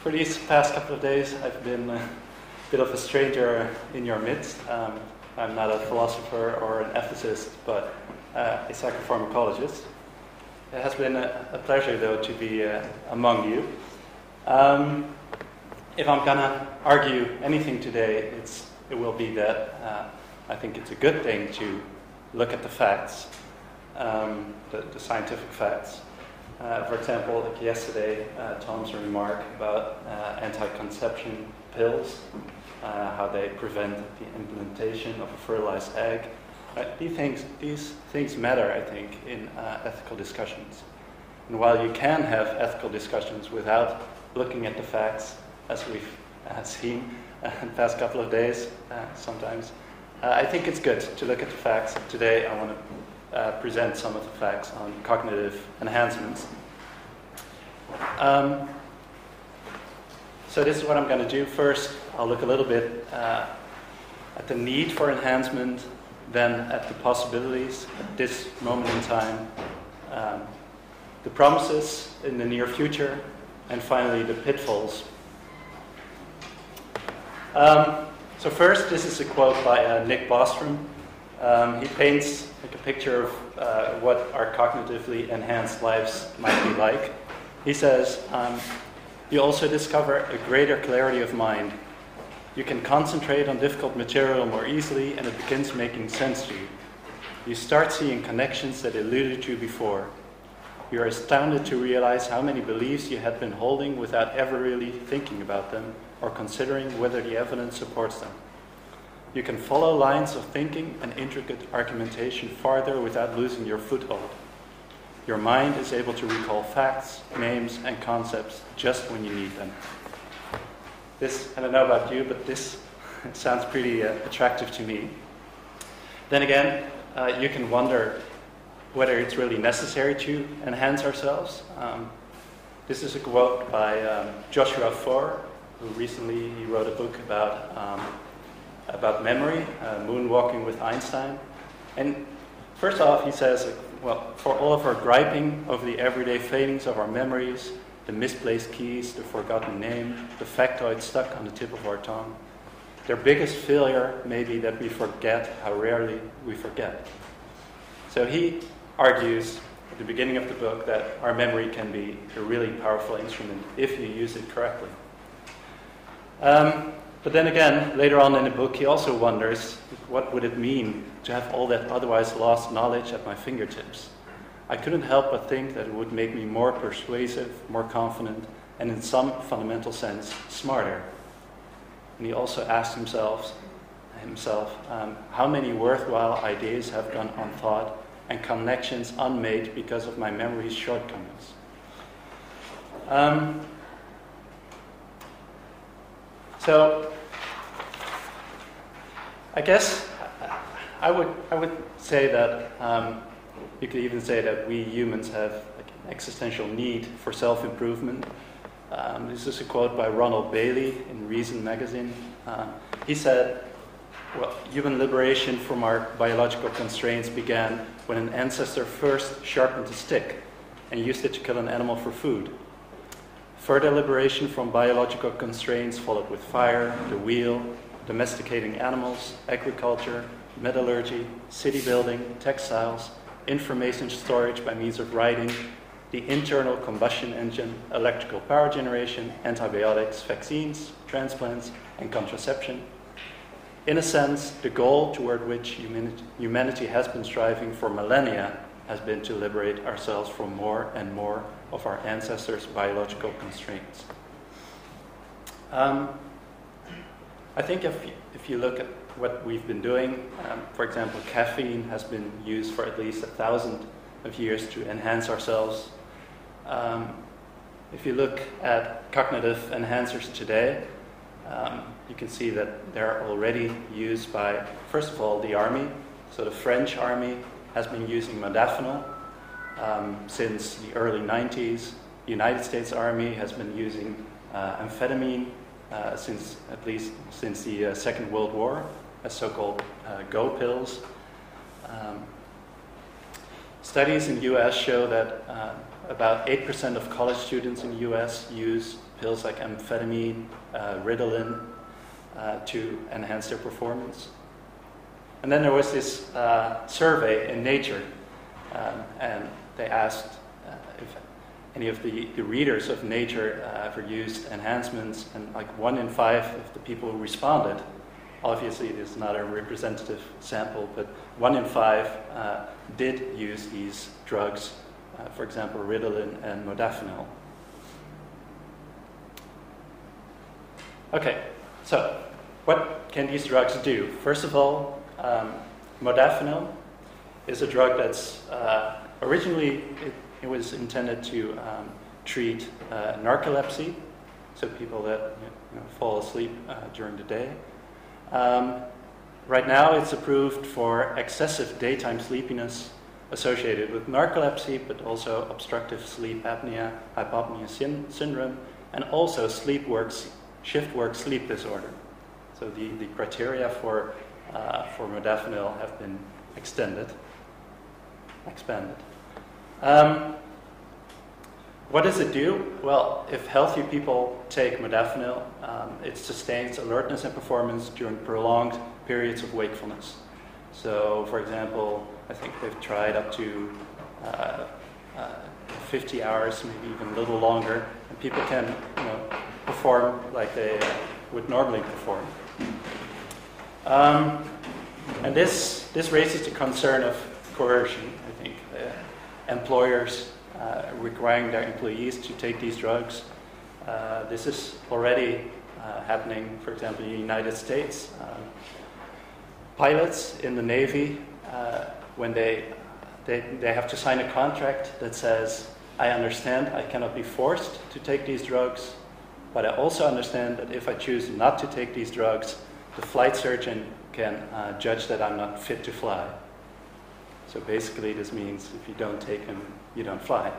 For these past couple of days, I've been a bit of a stranger in your midst. I'm not a philosopher or an ethicist, but a psychopharmacologist. It has been a pleasure, though, to be among you. If I'm going to argue anything today, it will be that I think it's a good thing to look at the facts, the scientific facts. For example, like yesterday, Tom's remark about anti-conception pills, how they prevent the implantation of a fertilized egg. These things matter, I think, in ethical discussions. And while you can have ethical discussions without looking at the facts, as we've seen in the past couple of days sometimes, I think it's good to look at the facts. Today I want to present some of the facts on cognitive enhancements. So this is what I'm going to do. First, I'll look a little bit at the need for enhancement, then at the possibilities at this moment in time, the promises in the near future, and finally the pitfalls. So first, this is a quote by Nick Bostrom. He paints like a picture of what our cognitively enhanced lives might be like. He says, you also discover a greater clarity of mind. You can concentrate on difficult material more easily, and it begins making sense to you. You start seeing connections that eluded you before. You are astounded to realize how many beliefs you had been holding without ever really thinking about them or considering whether the evidence supports them. You can follow lines of thinking and intricate argumentation farther without losing your foothold. Your mind is able to recall facts, names, and concepts just when you need them. This, I don't know about you, but this sounds pretty attractive to me. Then again, you can wonder whether it's really necessary to enhance ourselves. This is a quote by Joshua Foer, who recently he wrote a book about memory, Moonwalking with Einstein. And first off, he says, well, for all of our griping over the everyday failings of our memories, the misplaced keys, the forgotten name, the factoid stuck on the tip of our tongue, their biggest failure may be that we forget how rarely we forget. So he argues at the beginning of the book that our memory can be a really powerful instrument if you use it correctly. But then again, later on in the book, he also wonders, what would it mean to have all that otherwise lost knowledge at my fingertips? I couldn't help but think that it would make me more persuasive, more confident, and in some fundamental sense, smarter. And he also asked himself, how many worthwhile ideas have gone unthought and connections unmade because of my memory's shortcomings? So, I guess I would say that you could even say that we humans have like an existential need for self-improvement. This is a quote by Ronald Bailey in Reason magazine. He said, well, human liberation from our biological constraints began when an ancestor first sharpened a stick and used it to kill an animal for food. Further liberation from biological constraints followed with fire, the wheel, domesticating animals, agriculture, metallurgy, city building, textiles, information storage by means of writing, the internal combustion engine, electrical power generation, antibiotics, vaccines, transplants, and contraception. In a sense, the goal toward which humanity has been striving for millennia has been to liberate ourselves from more and more of our ancestors' biological constraints. I think if you look at what we've been doing, for example, caffeine has been used for at least 1,000 of years to enhance ourselves. If you look at cognitive enhancers today, you can see that they're already used by, first of all, the army. So the French army has been using modafinil since the early 90s. The United States Army has been using amphetamine since the Second World War, as so-called go pills. Studies in the US show that about 8% of college students in the US use pills like amphetamine, Ritalin, to enhance their performance. And then there was this survey in Nature, and they asked if any of the readers of Nature ever used enhancements, and like 1 in 5 of the people who responded, obviously this is not a representative sample, but 1 in 5 did use these drugs, for example Ritalin and modafinil. Okay, so what can these drugs do? First of all, modafinil is a drug that's originally it was intended to treat narcolepsy, so people that fall asleep during the day. Right now it's approved for excessive daytime sleepiness associated with narcolepsy, but also obstructive sleep apnea, hypopnea syndrome, and also shift work sleep disorder. So the criteria for modafinil have been expanded. What does it do? Well, if healthy people take modafinil, it sustains alertness and performance during prolonged periods of wakefulness. So, for example, I think they've tried up to 50 hours, maybe even a little longer, and people can perform like they would normally perform. And this raises the concern of coercion, I think. Employers requiring their employees to take these drugs. This is already happening, for example, in the United States. Pilots in the Navy, when they have to sign a contract that says, I understand I cannot be forced to take these drugs, but I also understand that if I choose not to take these drugs, the flight surgeon can judge that I'm not fit to fly. So basically this means if you don't take them, you don't fly.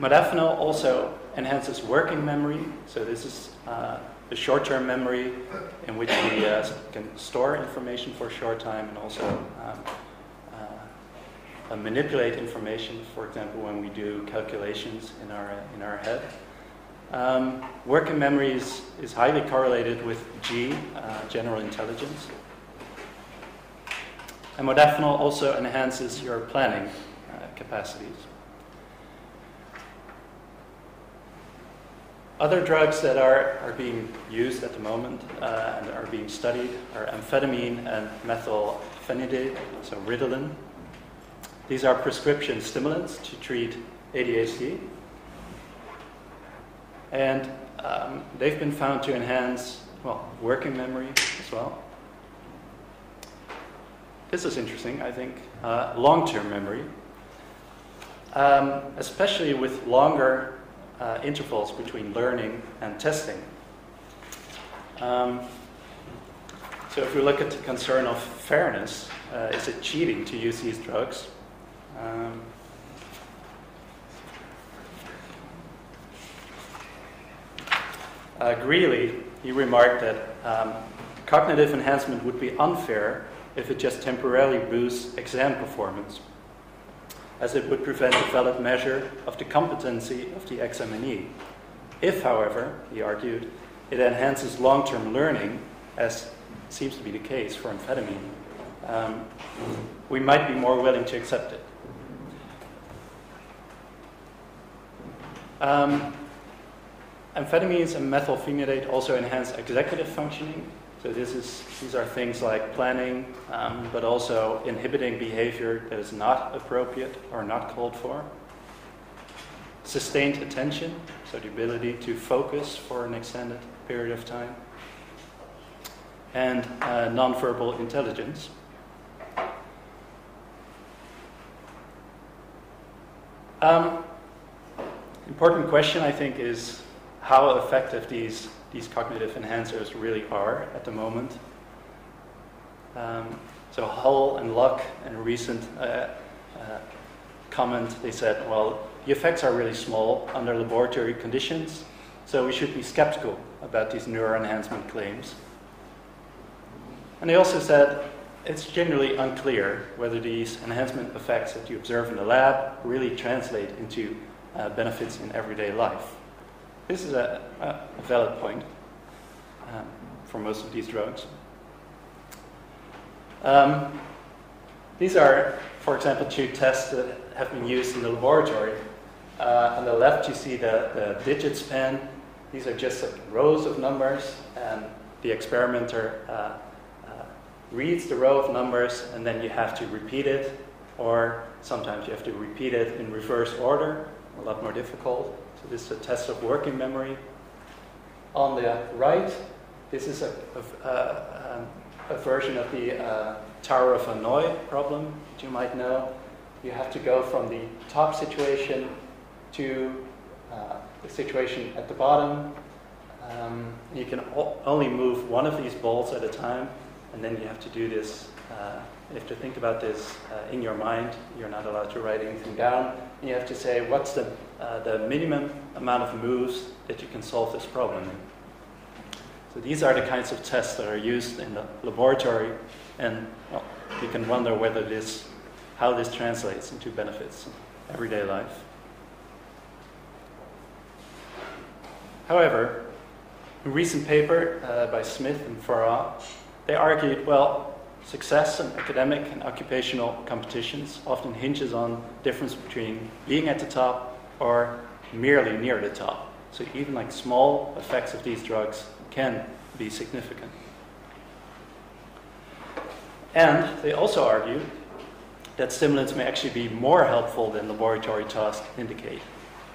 Modafinil also enhances working memory. So this is the short-term memory in which we can store information for a short time and also manipulate information, for example, when we do calculations in our head. Working memory is highly correlated with G, general intelligence. And modafinil also enhances your planning capacities. Other drugs that are being used at the moment and are being studied are amphetamine and methylphenidate, so Ritalin. These are prescription stimulants to treat ADHD. And they've been found to enhance, working memory as well. This is interesting, I think. Long-term memory, especially with longer intervals between learning and testing. So if we look at the concern of fairness, is it cheating to use these drugs? Greeley, he remarked that cognitive enhancement would be unfair if it just temporarily boosts exam performance, as it would prevent a valid measure of the competency of the examinee. If, however, he argued, it enhances long-term learning, as seems to be the case for amphetamine, we might be more willing to accept it. Amphetamines and methylphenidate also enhance executive functioning. So these are things like planning, but also inhibiting behavior that is not appropriate or not called for. Sustained attention, so the ability to focus for an extended period of time. And nonverbal intelligence. Important question, I think, is how effective these cognitive enhancers really are at the moment. So Hull and Luck, in a recent comment, they said, well, the effects are really small under laboratory conditions, so we should be skeptical about these neuroenhancement claims. And they also said, it's generally unclear whether these enhancement effects that you observe in the lab really translate into benefits in everyday life. This is a valid point for most of these drugs. These are, for example, two tests that have been used in the laboratory. On the left, you see the digit span. These are just like rows of numbers, and the experimenter reads the row of numbers, and then you have to repeat it, or sometimes you have to repeat it in reverse order, a lot more difficult. So this is a test of working memory. On the right, this is a version of the Tower of Hanoi problem that you might know. You have to go from the top situation to the situation at the bottom. You can only move one of these balls at a time, and then you have to do this. You have to think about this in your mind. You're not allowed to write anything down. And you have to say, what's the minimum amount of moves that you can solve this problem in? So these are the kinds of tests that are used in the laboratory, and well, you can wonder whether how this translates into benefits in everyday life. However, a recent paper by Smith and Farah, they argued, well, success in academic and occupational competitions often hinges on the difference between being at the top or merely near the top. So even like small effects of these drugs can be significant. And they also argue that stimulants may actually be more helpful than laboratory tasks indicate.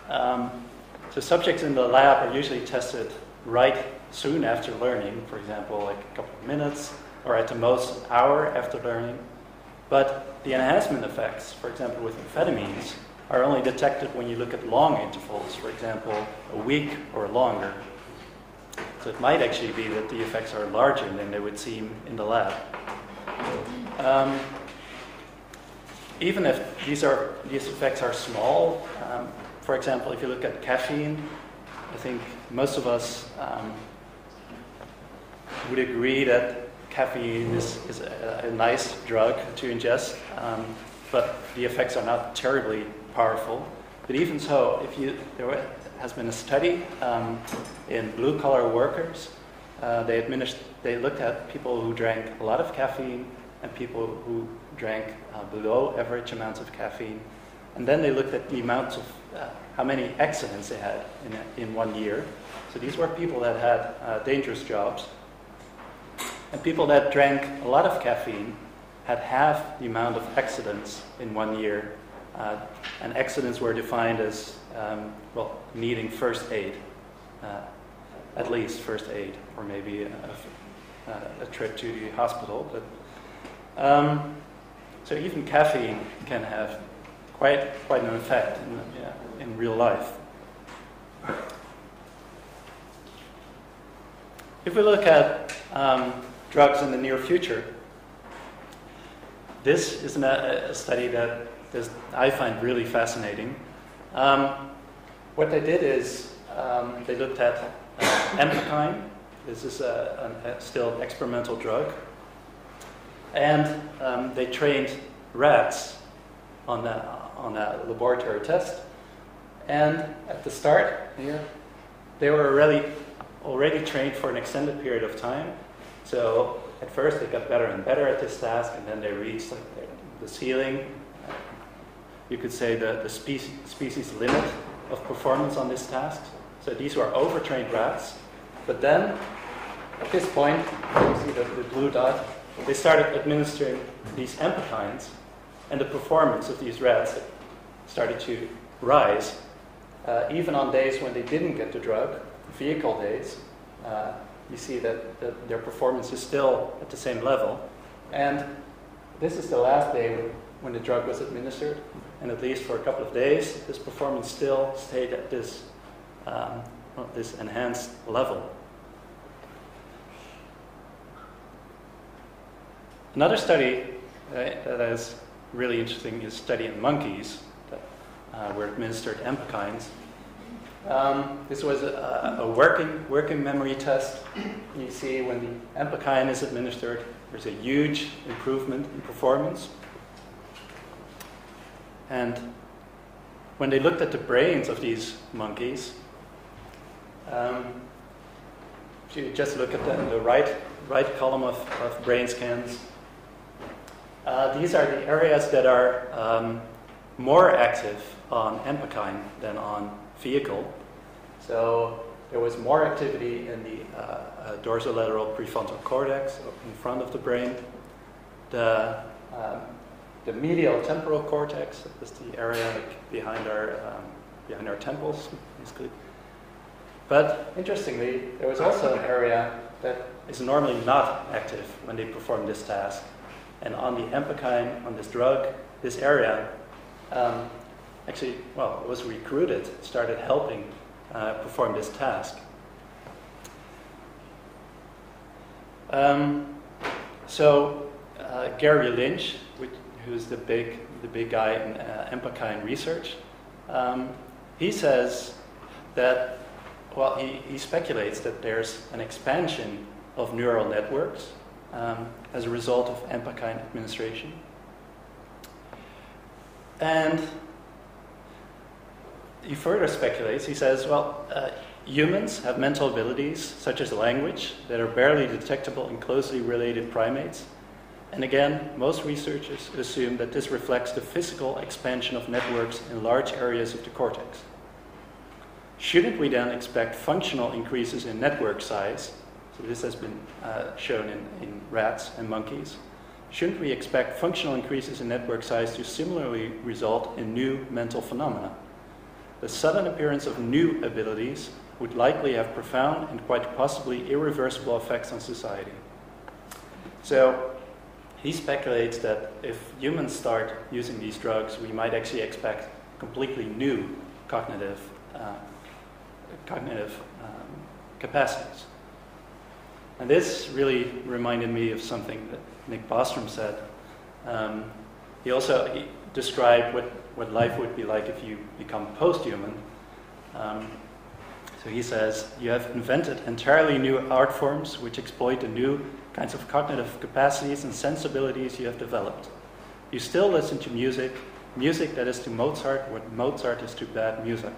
So subjects in the lab are usually tested right soon after learning, for example, like a couple of minutes, or at the most an hour after learning. But the enhancement effects, for example, with amphetamines, are only detected when you look at long intervals, for example, a week or longer. So it might actually be that the effects are larger than they would seem in the lab. Even if these effects are small, for example, if you look at caffeine, I think most of us would agree that caffeine is a nice drug to ingest, but the effects are not terribly powerful. But even so, there has been a study in blue-collar workers. They looked at people who drank a lot of caffeine and people who drank below average amounts of caffeine. And then they looked at the amounts of how many accidents they had in 1 year. So these were people that had dangerous jobs. And people that drank a lot of caffeine had half the amount of accidents in 1 year. And accidents were defined as, needing first aid, at least first aid, or maybe a trip to the hospital. But, so even caffeine can have quite an effect in real life. If we look at drugs in the near future, this is a study that I find really fascinating. What they did is they looked at empakine. This is a still experimental drug. And they trained rats on that laboratory test. And at the start here, they were already trained for an extended period of time. So at first they got better and better at this task, and then they reached the ceiling. You could say the species limit of performance on this task. So these were overtrained rats. But then, at this point, you see the blue dot, they started administering these empakines, and the performance of these rats started to rise. Even on days when they didn't get the drug, vehicle days, you see that their performance is still at the same level. And this is the last day when the drug was administered, and at least for a couple of days, this performance still stayed at this enhanced level. Another study that is really interesting is a study in monkeys that were administered empakines. This was a working memory test. You see when the empakine is administered, there's a huge improvement in performance. And when they looked at the brains of these monkeys, if you just look at the right column of brain scans, these are the areas that are more active on empakine than on vehicle. So there was more activity in the dorsolateral prefrontal cortex in front of the brain. The medial temporal cortex is the area behind our temples, basically. But interestingly, there was also an area that is normally not active when they perform this task. And on the empakine, on this drug, this area actually, well, it was recruited, started helping perform this task. So Gary Lynch, who's the big guy in empakine research, he says that, well, he speculates that there's an expansion of neural networks as a result of empakine administration. And he further speculates, he says, well, humans have mental abilities, such as language, that are barely detectable in closely related primates. And again, most researchers assume that this reflects the physical expansion of networks in large areas of the cortex. Shouldn't we then expect functional increases in network size? So this has been shown in rats and monkeys. Shouldn't we expect functional increases in network size to similarly result in new mental phenomena? The sudden appearance of new abilities would likely have profound and quite possibly irreversible effects on society. So he speculates that if humans start using these drugs, we might actually expect completely new cognitive capacities. And this really reminded me of something that Nick Bostrom said. He described what life would be like if you become post-human. So he says, you have invented entirely new art forms which exploit the new kinds of cognitive capacities and sensibilities you have developed. You still listen to music that is to Mozart what Mozart is to bad music.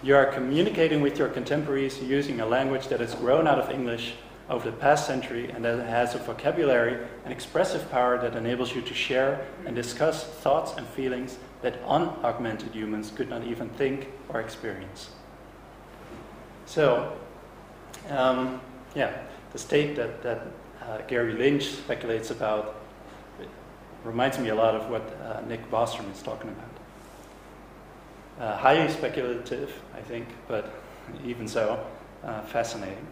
You are communicating with your contemporaries using a language that has grown out of English over the past century and that has a vocabulary and expressive power that enables you to share and discuss thoughts and feelings that unaugmented humans could not even think or experience. So, the state that Gary Lynch speculates about reminds me a lot of what Nick Bostrom is talking about. Highly speculative, I think, but even so, fascinating.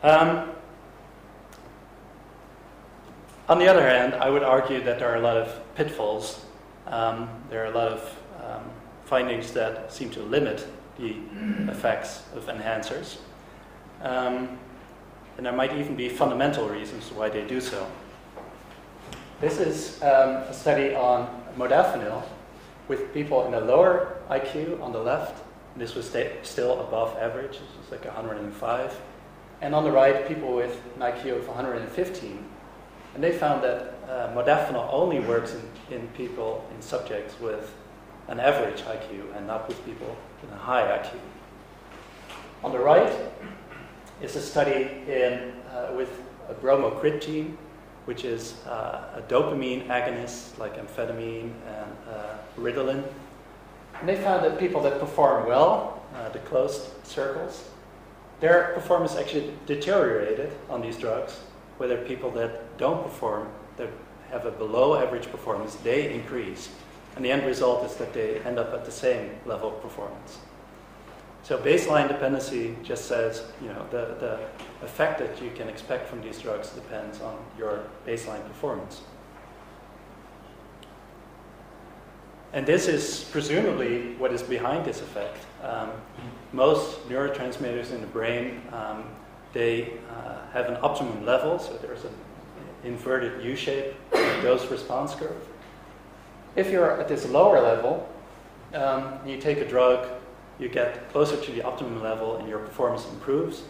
On the other hand, I would argue that there are a lot of pitfalls. There are a lot of findings that seem to limit the effects of enhancers. And there might even be fundamental reasons why they do so. This is a study on modafinil with people in a lower IQ on the left. This was still above average. This was like 105. And on the right, people with an IQ of 115. And they found that modafinil only works in subjects with an average IQ and not with people with a high IQ. On the right is a study with a bromocriptine, which is a dopamine agonist like amphetamine and Ritalin. And they found that people that perform well, the closed circles, their performance actually deteriorated on these drugs, whether people that don't perform, that have a below average performance, they increase. And the end result is that they end up at the same level of performance. So baseline dependency just says, the effect that you can expect from these drugs depends on your baseline performance. And this is presumably what is behind this effect. Most neurotransmitters in the brain, they have an optimum level, so there's an inverted U-shape dose-response curve. If you're at this lower level, you take a drug, you get closer to the optimum level and your performance improves.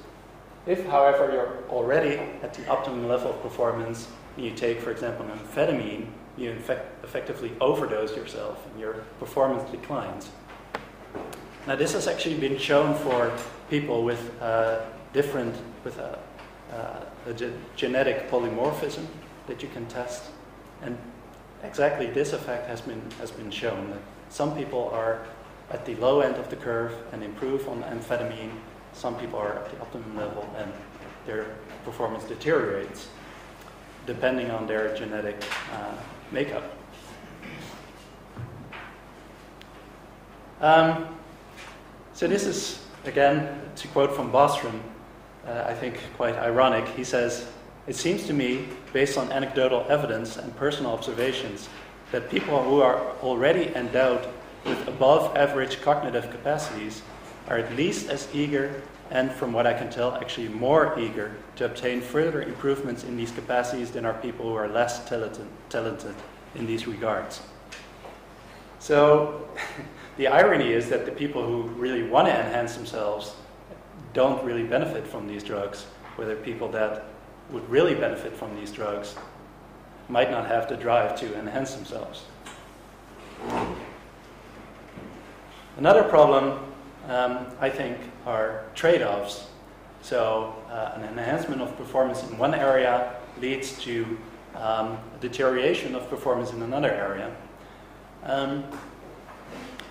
If, however, you're already at the optimum level of performance, and you take, for example, an amphetamine, you effectively overdose yourself and your performance declines. Now, this has actually been shown for people with genetic polymorphism that you can test, and exactly this effect has been shown. That some people are at the low end of the curve and improve on amphetamine. Some people are at the optimum level and their performance deteriorates, depending on their genetic makeup. So this is, again, to quote from Bostrom, I think quite ironic. He says, "It seems to me, based on anecdotal evidence and personal observations, that people who are already endowed with above-average cognitive capacities are at least as eager, and from what I can tell, actually more eager, to obtain further improvements in these capacities than are people who are less talented in these regards." So the irony is that the people who really want to enhance themselves don't really benefit from these drugs, whether people that would really benefit from these drugs might not have the drive to enhance themselves. Another problem, I think, are trade-offs. So an enhancement of performance in one area leads to a deterioration of performance in another area.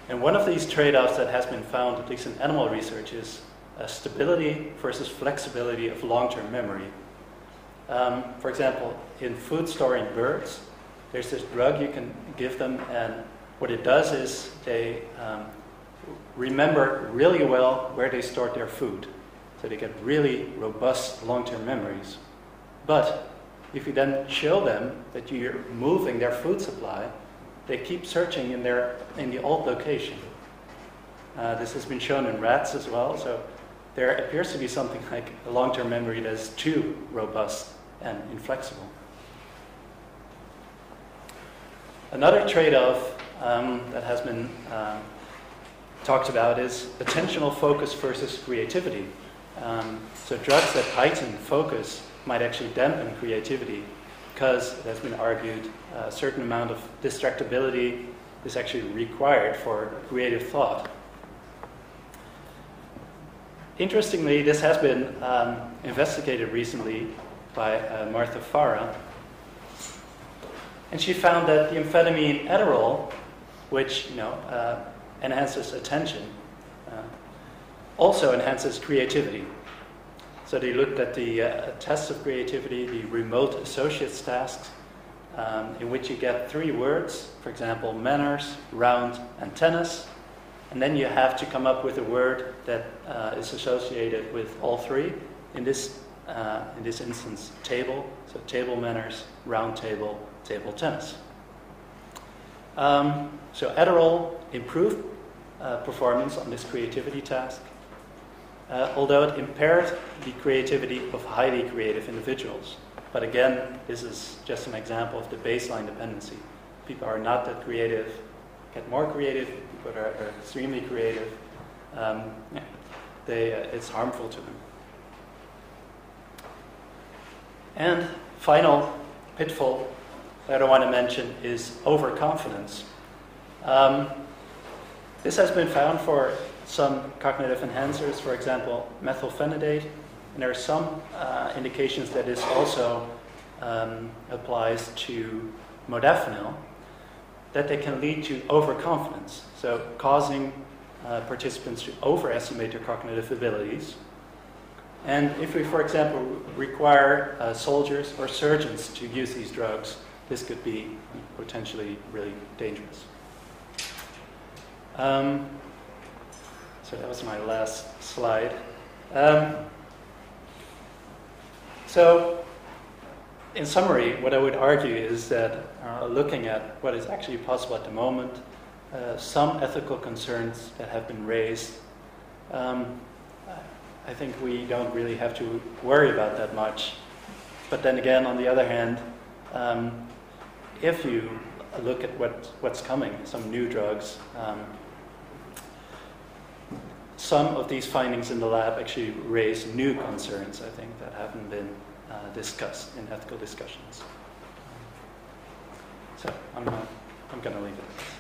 And one of these trade-offs that has been found, at least in animal research, is stability versus flexibility of long-term memory. For example, in food storing birds, there's this drug you can give them, and what it does is they remember really well where they stored their food. So they get really robust long-term memories. But if you then show them that you're moving their food supply, they keep searching in the old location. This has been shown in rats as well. So there appears to be something like a long-term memory that is too robust and inflexible. Another trade-off that has been talked about is attentional focus versus creativity. So drugs that heighten focus might actually dampen creativity, because it has been argued a certain amount of distractibility is actually required for creative thought. Interestingly, this has been investigated recently by Martha Farah, and she found that the amphetamine Adderall, which enhances attention, also enhances creativity. So they looked at the tests of creativity, the remote associates tasks, in which you get 3 words, for example, manners, round, and tennis, and then you have to come up with a word that is associated with all 3. In this instance, table, so table manners, round table, table tennis. So Adderall improved performance on this creativity task, although it impaired the creativity of highly creative individuals. But again, this is just an example of the baseline dependency. People are not that creative, get more creative, people that are extremely creative, it's harmful to them. And final pitfall that I want to mention is overconfidence. This has been found for some cognitive enhancers, for example, methylphenidate, and there are some indications that this also applies to modafinil, that they can lead to overconfidence, so causing participants to overestimate their cognitive abilities. And if we, for example, require soldiers or surgeons to use these drugs, this could be potentially really dangerous. So that was my last slide. So in summary, what I would argue is that looking at what is actually possible at the moment, some ethical concerns that have been raised, I think we don't really have to worry about that much. But then again, on the other hand, if you look at what's coming, some new drugs, some of these findings in the lab actually raise new concerns, I think, that haven't been discussed in ethical discussions. So I'm going to leave it at this.